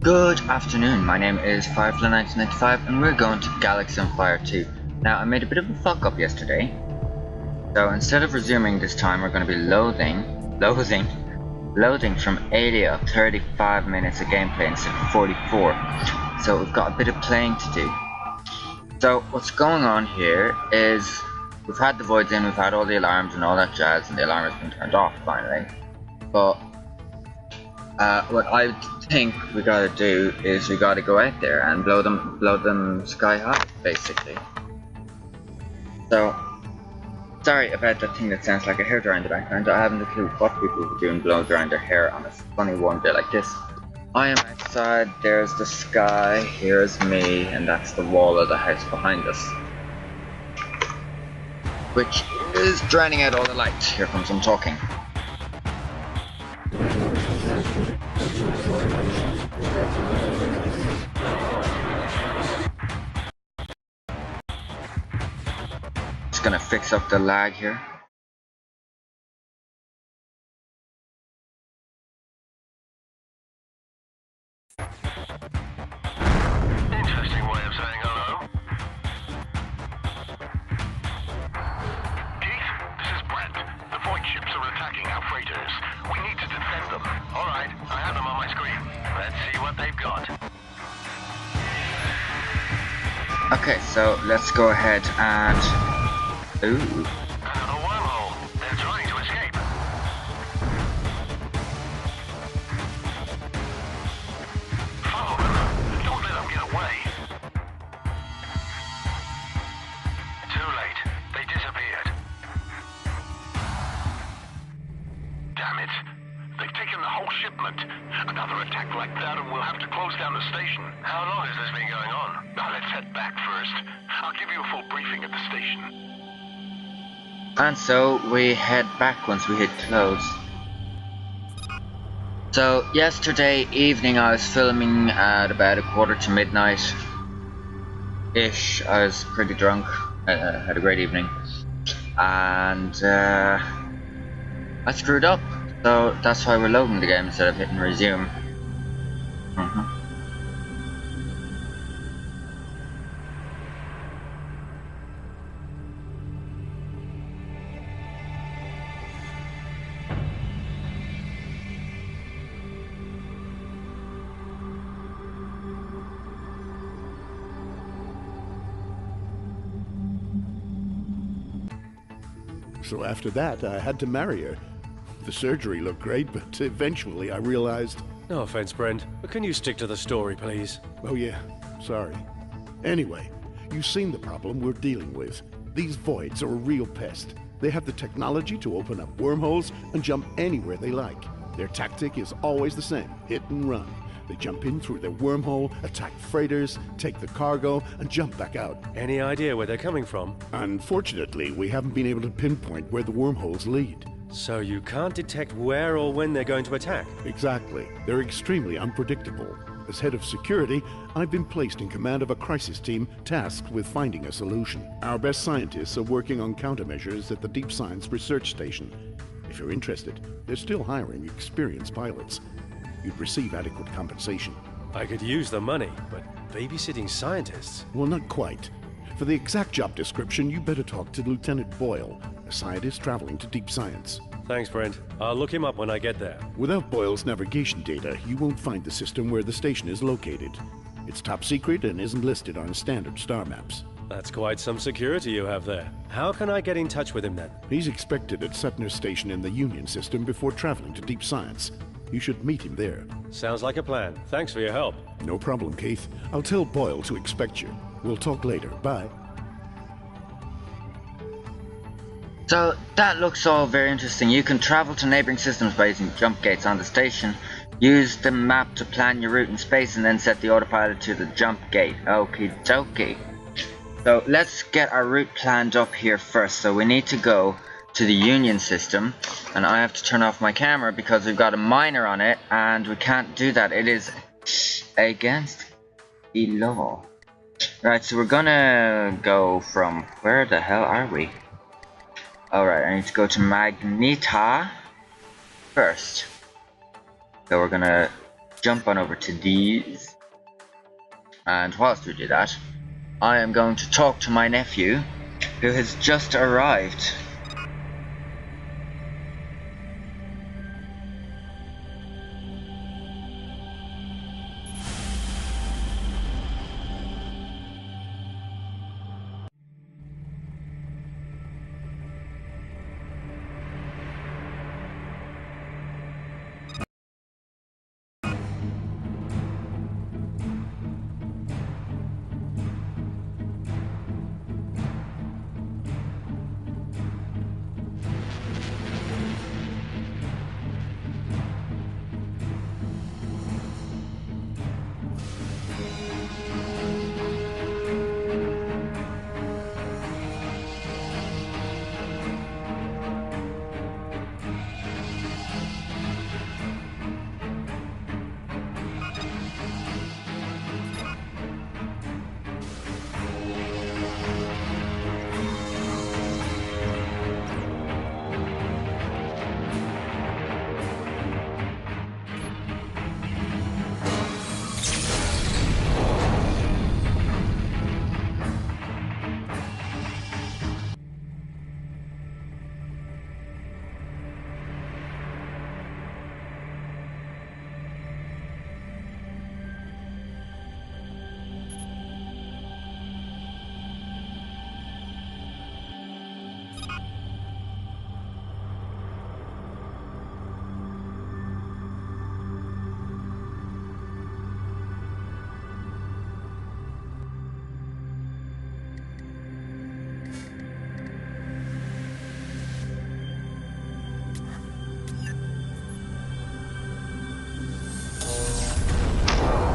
Good afternoon, my name is Firefly1995 and we're going to Galaxy on Fire 2. Now I made a bit of a fuck up yesterday, so instead of resuming this time we're going to be loading from 80 of 35 minutes of gameplay instead of 44. So we've got a bit of playing to do. So what's going on here is we've had the voids in, we've had all the alarms and all that jazz, and the alarm has been turned off finally. But what I think we gotta do is we gotta go out there and blow them sky high, basically. So, sorry about that thing that sounds like a hairdryer in the background. I haven't a clue what people are doing blowing drying their hair on a funny warm day like this. I am outside, there's the sky, here's me, and that's the wall of the house behind us, which is drowning out all the light. Here comes some talking. Just gonna fix up the lag here. Interesting way of saying hello. Keith, this is Brent. The void ships are attacking our freighters. We need to defend them. Alright, I have them on my screen. Let's see what they've got. Okay, so let's go ahead and... Ooh. Another wormhole. They're trying to escape. Follow them. Don't let them get away. Too late. They disappeared. Damn it. They've taken the whole shipment. Another attack like that and we'll have to close down the station. How long has this been going on? Now let's head back first. I'll give you a full briefing at the station. And so we head back once we hit close. So yesterday evening I was filming at about 1:45 midnight ish. I was pretty drunk, had a great evening, and I screwed up. So that's why we're loading the game instead of hitting resume. So after that, I had to marry her. The surgery looked great, but eventually I realized... No offense, Brent, but can you stick to the story, please? Oh yeah, sorry. Anyway, you've seen the problem we're dealing with. These voids are a real pest. They have the technology to open up wormholes and jump anywhere they like. Their tactic is always the same, hit and run. They jump in through their wormhole, attack freighters, take the cargo, and jump back out. Any idea where they're coming from? Unfortunately, we haven't been able to pinpoint where the wormholes lead. So you can't detect where or when they're going to attack? Exactly. They're extremely unpredictable. As head of security, I've been placed in command of a crisis team tasked with finding a solution. Our best scientists are working on countermeasures at the Deep Science Research Station. If you're interested, they're still hiring experienced pilots. You'd receive adequate compensation. I could use the money, but babysitting scientists? Well, not quite. For the exact job description, you better talk to Lieutenant Boyle, a scientist traveling to Deep Science. Thanks, Brent. I'll look him up when I get there. Without Boyle's navigation data, you won't find the system where the station is located. It's top secret and isn't listed on standard star maps. That's quite some security you have there. How can I get in touch with him then? He's expected at Sutner Station in the Union system before traveling to Deep Science. You should meet him there. Sounds like a plan. Thanks for your help. No problem, Keith. I'll tell Boyle to expect you. We'll talk later. Bye. So that looks all very interesting. You can travel to neighboring systems by using jump gates on the station. Use the map to plan your route in space and then set the autopilot to the jump gate. Okie dokie. So let's get our route planned up here first. So we need to go to the Union system, and I have to turn off my camera because we've got a miner on it and we can't do that. It is against the law. Right, so we're gonna go from... where the hell are we? Alright, I need to go to Magneta first. So we're gonna jump on over to these, and whilst we do that, I am going to talk to my nephew, who has just arrived.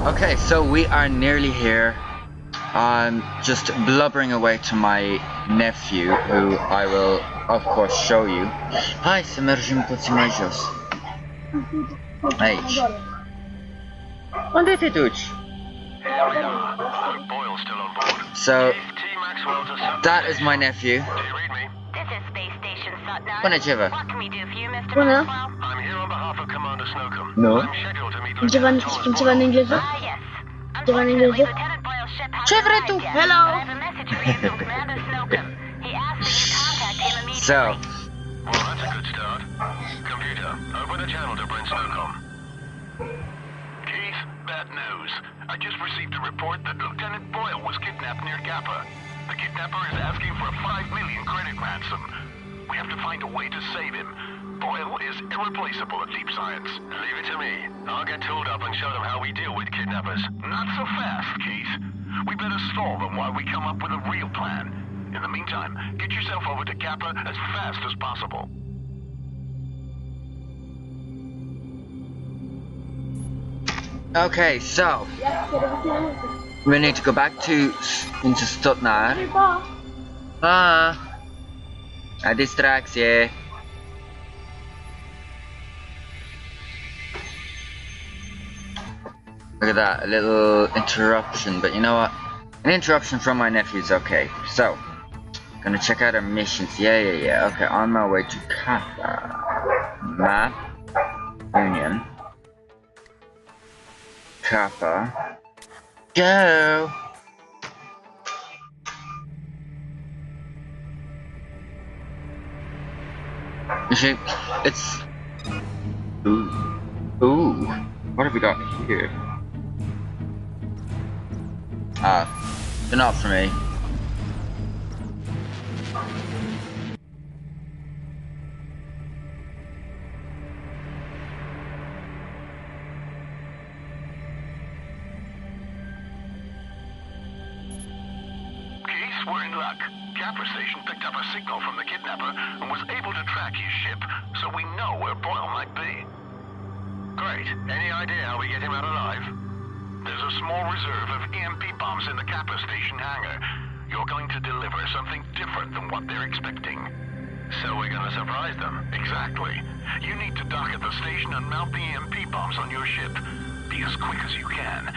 Okay, so we are nearly here. I'm just blubbering away to my nephew, who I will, of course, show you. Hi, Semerjim Potimejos. Aici. Unde te duci? Here we are. Boyle's still on board. So, Chief T. Maxwell to subspace. that is my nephew. Do you read me? This is Space Station Sut-9. Bună ceva. What can we do for you, Mr. Bună. Maxwell? I'm here on behalf of Commander Slocum. No. I'm scheduled to meet Ceva, Lieutenant spun Thomas ceva în Boyle. engleză? Yes. Ceva în Unfortunately, engleză? Lieutenant Boyle's ship hasn't Ce vrei tu? arrived yet, Hello. but I have a message for you from Commander Slocum. He asked that you contact him immediately. So, Well, that's a good start. Computer, open the channel to Brent Slocum. Keith, bad news. I just received a report that Lieutenant Boyle was kidnapped near Kappa. The kidnapper is asking for a 5 million credit ransom. We have to find a way to save him. Boyle is irreplaceable at deep science. Leave it to me. I'll get tooled up and show them how we deal with kidnappers. Not so fast, Keith. We better stall them while we come up with a real plan. In the meantime, get yourself over to Kappa as fast as possible. okay, so we need to go back into Stutnar. A distracție. Look at that, a little interruption, but you know what? An interruption from my nephew is okay. So, gonna check out our missions. Yeah. Okay, on my way to Kappa. Map. Union. Kappa. Go! You see, it's... Ooh. What have we got here? They're not for me. Keith, we're in luck. Kappa Station picked up a signal from the kidnapper and was able to track his ship, so we know where Boyle might be. Great. Any idea how we get him out alive? There's a small reserve of EMP bombs in the Kappa Station hangar. You're going to deliver something different than what they're expecting. So we're gonna surprise them. Exactly. You need to dock at the station and mount the EMP bombs on your ship. Be as quick as you can.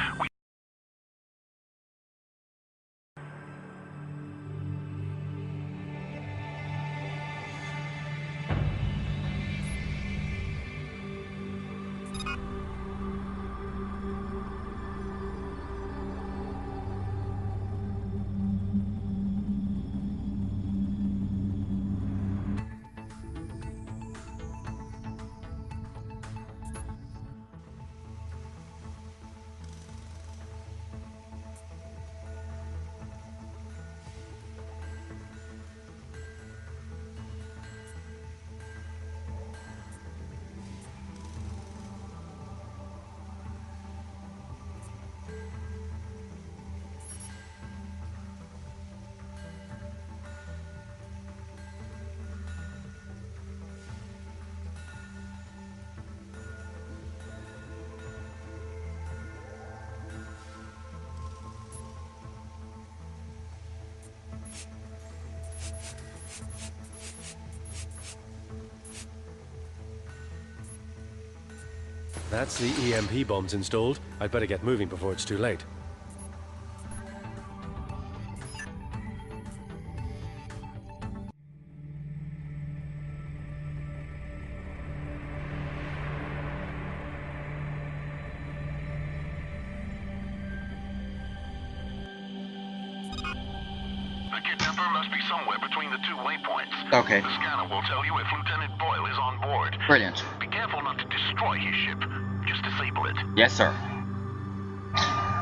That's the EMP bombs installed. I'd better get moving before it's too late. The kidnapper must be somewhere between the two waypoints. Okay. The scanner will tell you if Lieutenant Boyle is on board. Brilliant. Be careful not to destroy his ship. Just disable it. Yes, sir.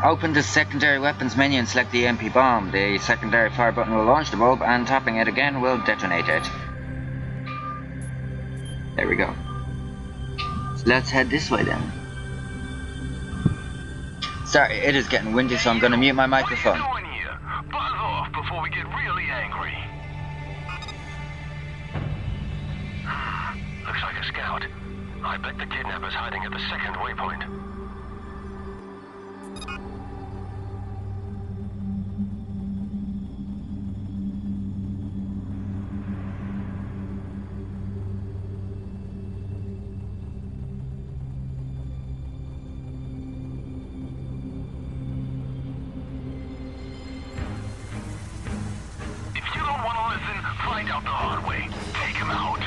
Open the secondary weapons menu and select the EMP bomb. The secondary fire button will launch the bulb, and tapping it again will detonate it. There we go. So let's head this way then. Sorry, it is getting windy, so I'm going to mute my microphone. What are you doing here? Buzz off before we get really angry. Looks like a scout. I bet the kidnapper's hiding at the second waypoint. If you don't want to listen, find out the hard way. Take him out.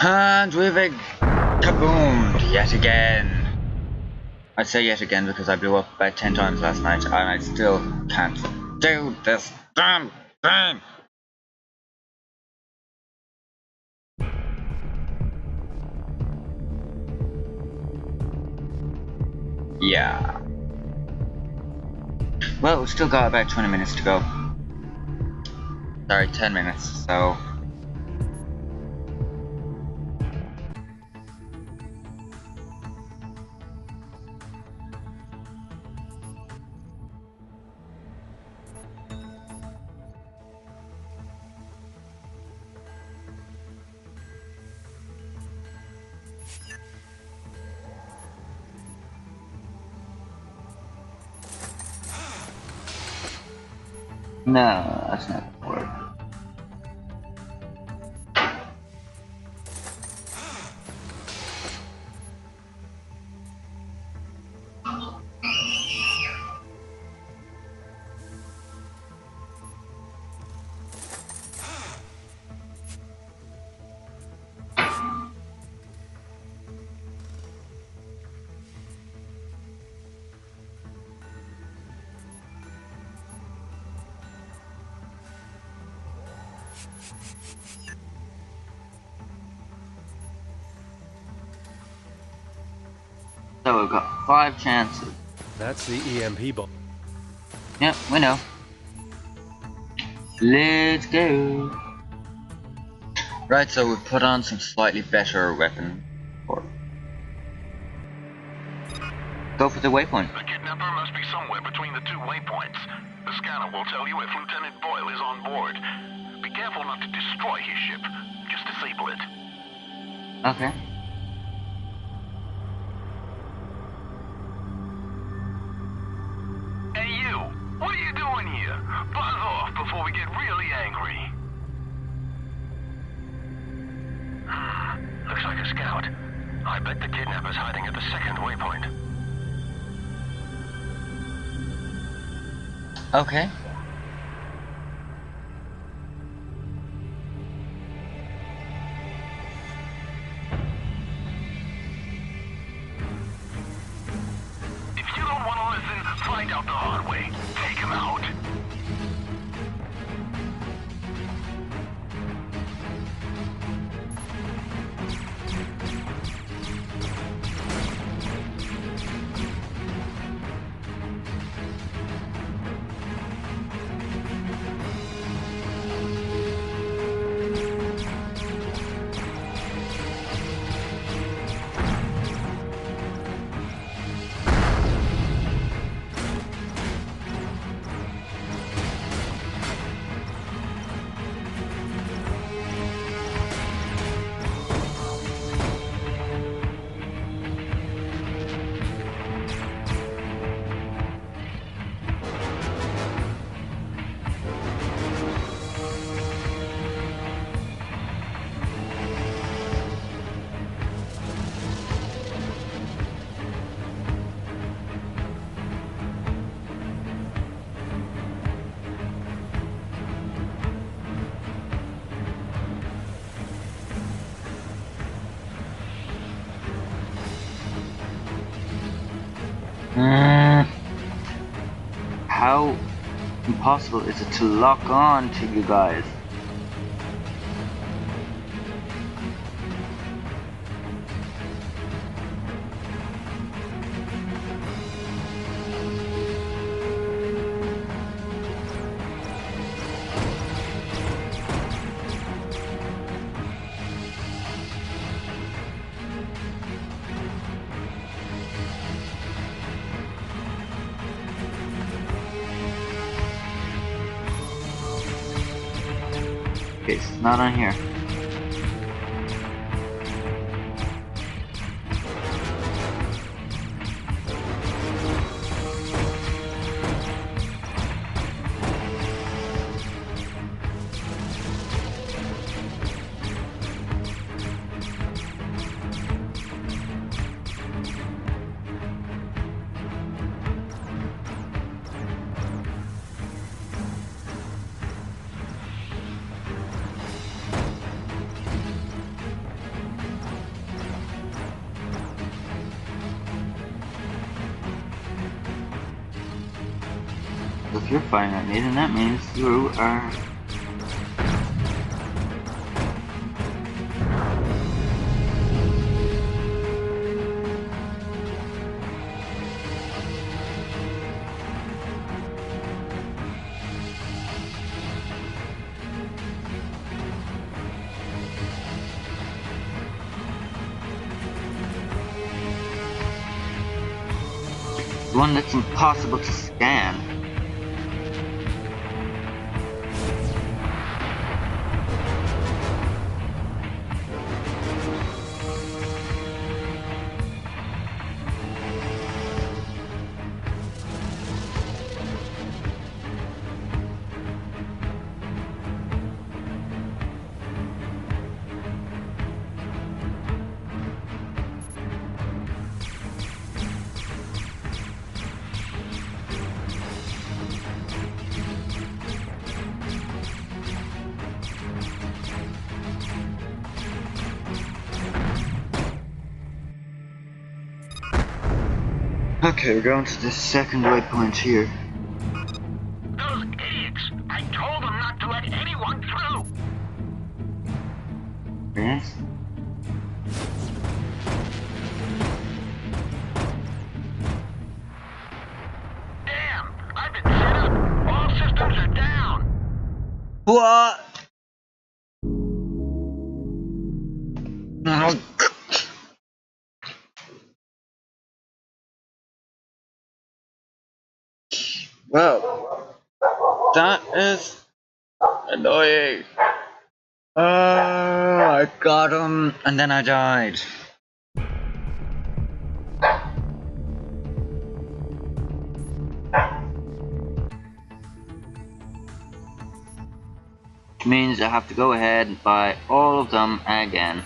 And we've kaboomed yet again. I say yet again because I blew up about 10 times last night and I still can't do this damn thing. Yeah. Well, we've still got about 20 minutes to go. Sorry, 10 minutes, so... No, that's not gonna work. So we've got 5 chances. That's the EMP bomb. Yep, we know. Let's go. Right, so we've put on some slightly better weapon. Go for the waypoint. The kidnapper must be somewhere between the two waypoints. The scanner will tell you if Lieutenant Boyle is on board. Be careful not to destroy his ship. Just disable it. Okay. Hey you! What are you doing here? Buzz off before we get really angry. Looks like a scout. I bet the kidnapper's hiding at the second waypoint. Okay. If you don't want to listen, find out the hard way. Take him out. How impossible is it to lock on to you guys? Okay, it's not on here. If you're firing at me, then that means you are... one that's impossible to scan. Okay, we're going to the second waypoint here. Those idiots! I told them not to let anyone through! Yes? Damn! I've been set up! All systems are down! What? Oh, well, that is annoying. Oh I got him, and then I died. Which means I have to go ahead and buy all of them again.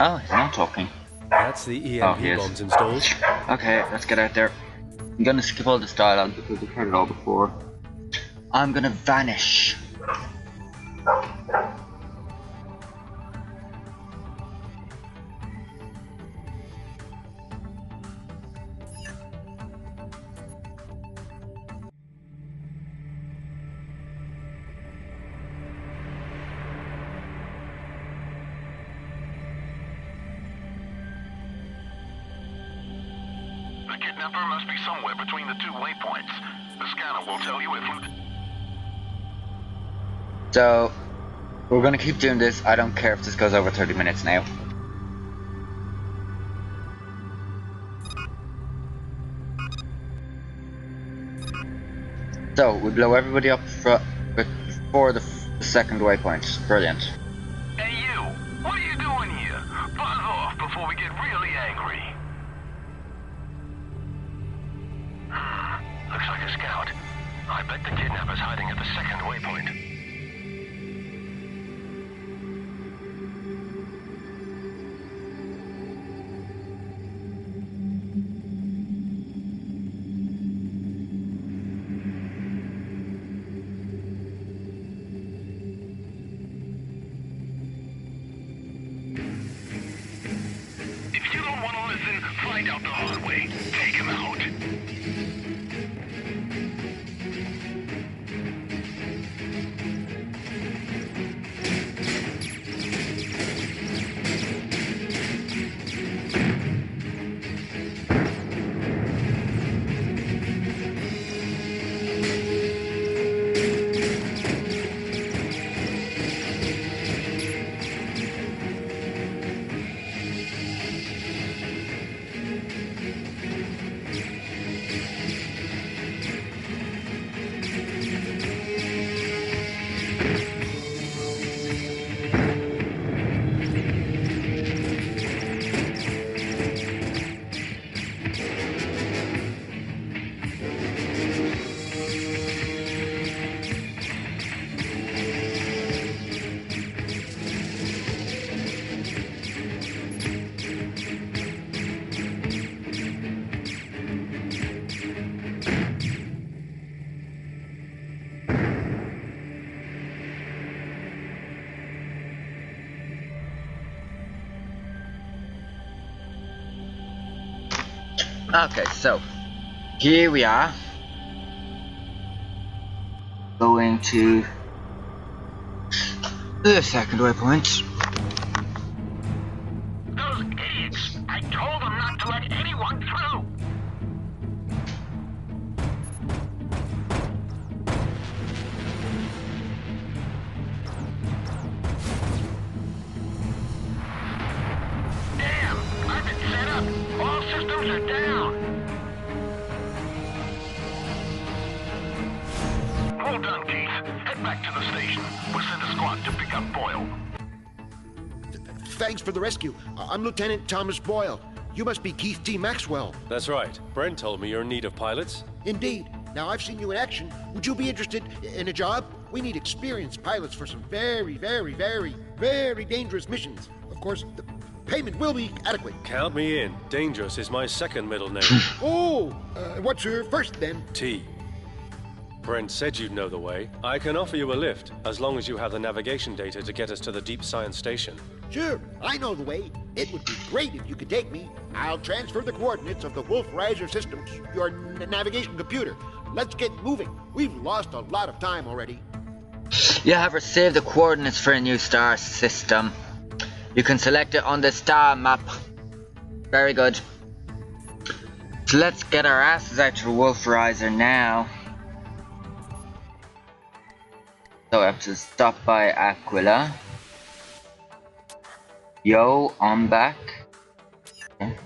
Oh, he's not talking. That's the EMP bombs installed. Okay, let's get out there. I'm gonna skip all this dialogue because I've heard it all before. I'm gonna vanish. The kidnapper must be somewhere between the two waypoints. The scanner will tell you if we... So, we're gonna keep doing this. I don't care if this goes over 30 minutes now. So, we blow everybody up before the second waypoint. Brilliant. Hey you! What are you doing here? Buzz off before we get really angry. Looks like a scout. I bet the kidnapper's hiding at the second waypoint. If you don't want to listen, find out the hard way. Take him out. Okay, so here we are going to the second waypoint. Those idiots! I told them not to let anyone through! Damn! I've been set up! All systems are down! Well done, Keith. Head back to the station. We'll send a squad to pick up Boyle. Thanks for the rescue. I'm Lieutenant Thomas Boyle. You must be Keith T. Maxwell. That's right. Brent told me you're in need of pilots. Indeed. Now, I've seen you in action. Would you be interested in a job? We need experienced pilots for some very, very, very, very dangerous missions. Of course, the payment will be adequate. Count me in. Dangerous is my second middle name. Oh, what's your first then? T. Brent said you'd know the way. I can offer you a lift, as long as you have the navigation data to get us to the Deep Science Station. Sure, I know the way. It would be great if you could take me. I'll transfer the coordinates of the Wolf Riser system to your navigation computer. Let's get moving. We've lost a lot of time already. You have received the coordinates for a new star system. You can select it on the star map. Very good. So let's get our asses out to Wolfriser now. So I have to stop by Aquila. Yo, I'm back. Okay.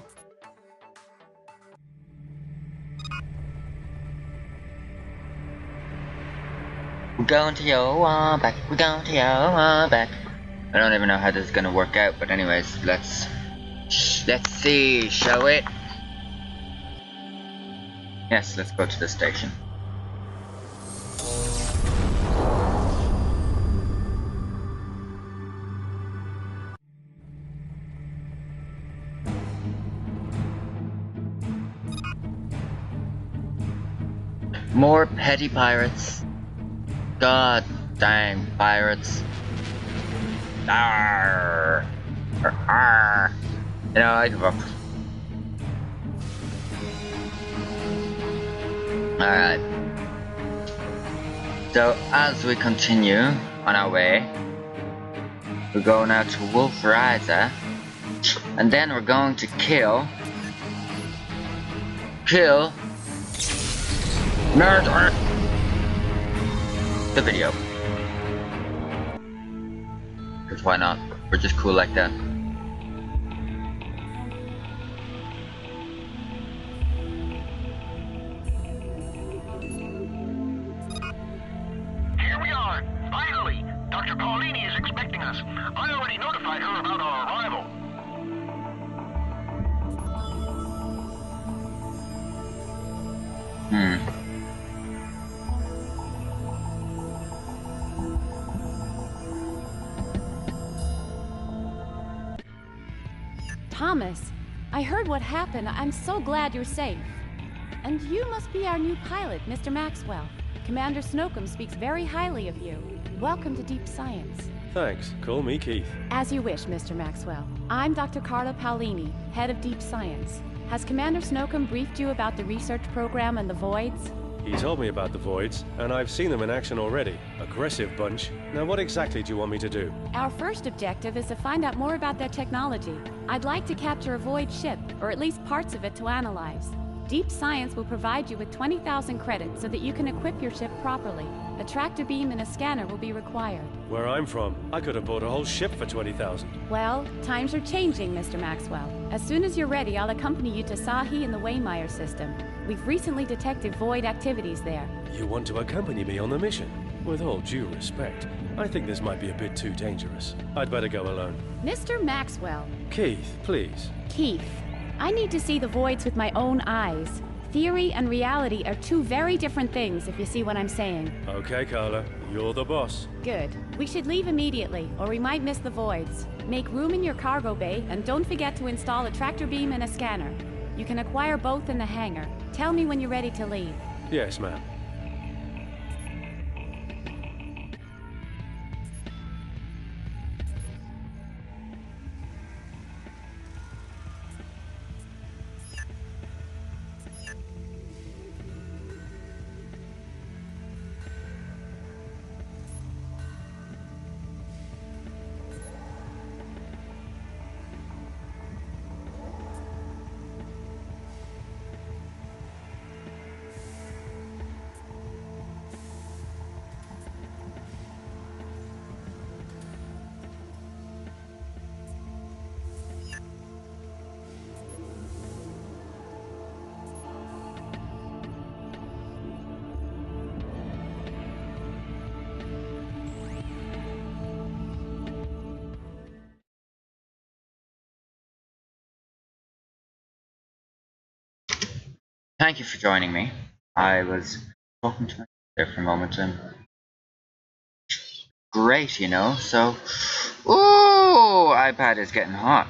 We're going to Yo, I'm back. We're going to Yo, I'm back. I don't even know how this is gonna work out, but anyways, let's see, shall we? Yes, let's go to the station. More petty pirates. God dang pirates. Arr. Arr. You know, I give up. Alright. So, as we continue on our way, we go now to Wolfriser, and then we're going to kill, murder the video. Because why not? We're just cool like that. Here we are, finally! Dr. Paulini is expecting us. I already notified her about our arrival. Thomas, I heard what happened. I'm so glad you're safe. And you must be our new pilot, Mr. Maxwell. Commander Snowcomb speaks very highly of you. Welcome to Deep Science. Thanks. Call me Keith. As you wish, Mr. Maxwell. I'm Dr. Carla Paolini, head of Deep Science. Has Commander Snowcomb briefed you about the research program and the Voids? He told me about the Voids, and I've seen them in action already. Aggressive bunch. Now what exactly do you want me to do? Our first objective is to find out more about their technology. I'd like to capture a Void ship, or at least parts of it to analyze. Deep Science will provide you with 20,000 credits so that you can equip your ship properly. A tractor beam and a scanner will be required. Where I'm from, I could have bought a whole ship for 20,000. Well, times are changing, Mr. Maxwell. As soon as you're ready, I'll accompany you to Sahi and the Waymire system. We've recently detected Void activities there. You want to accompany me on the mission? With all due respect, I think this might be a bit too dangerous. I'd better go alone. Mr. Maxwell. Keith, please. Keith, I need to see the Voids with my own eyes. Theory and reality are two very different things, if you see what I'm saying. Okay, Carla. You're the boss. Good. We should leave immediately, or we might miss the Voids. Make room in your cargo bay, and don't forget to install a tractor beam and a scanner. You can acquire both in the hangar. Tell me when you're ready to leave. Yes, ma'am. Thank you for joining me. I was talking to myself there for a moment and great, you know, so ooh, iPad is getting hot.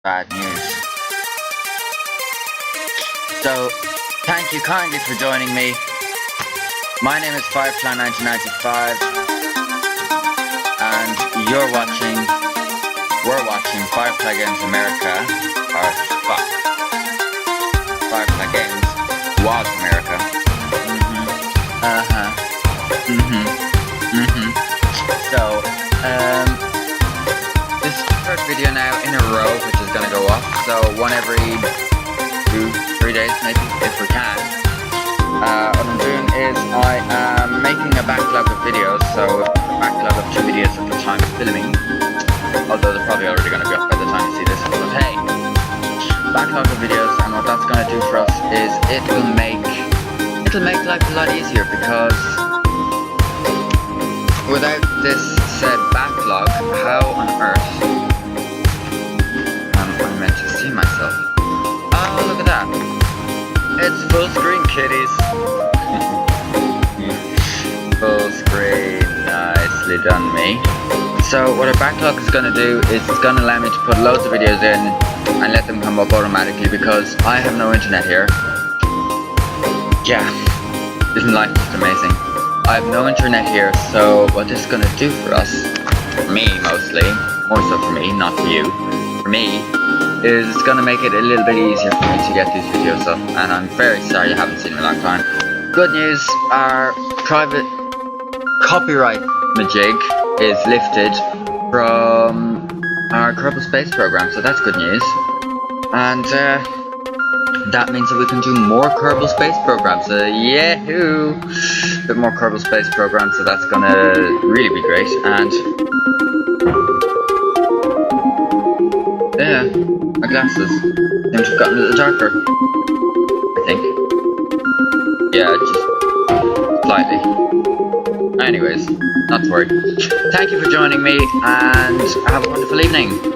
Bad news. So thank you kindly for joining me. My name is Firefly1995 and we're watching Firefly Games America, or Firefly Games was America. So, this is the third video now in a row which is going to go up. So one every 2-3 days maybe, if we can. What I'm doing is I am making a backlog of videos, so a backlog of 2 videos at the time of filming. Although they're probably already going to be up by the time you see this, but hey. Backlog of videos, and what that's going to do for us is it'll make life a lot easier, because without this said backlog, how on earth am I meant to see myself? Oh, look at that. It's full screen, kiddies. Full screen, nicely done me. So what our backlog is going to do is it's going to allow me to put loads of videos in and let them come up automatically, because I have no internet here. Yeah, isn't life just amazing? I have no internet here, so what this is going to do for us, for me mostly, more so for me, not for you, for me, is it's going to make it a little bit easier for me to get these videos up, and I'm very sorry you haven't seen me in a long time. Good news, our private copyright majig is lifted from our Kerbal Space program, so that's good news. And that means that we can do more Kerbal Space programs. Yahoo! A bit more Kerbal Space programs, so that's gonna really be great. And yeah, my glasses seem to have gotten a little darker, I think. Yeah, just slightly. Anyways, not to worry. Thank you for joining me, and have a wonderful evening.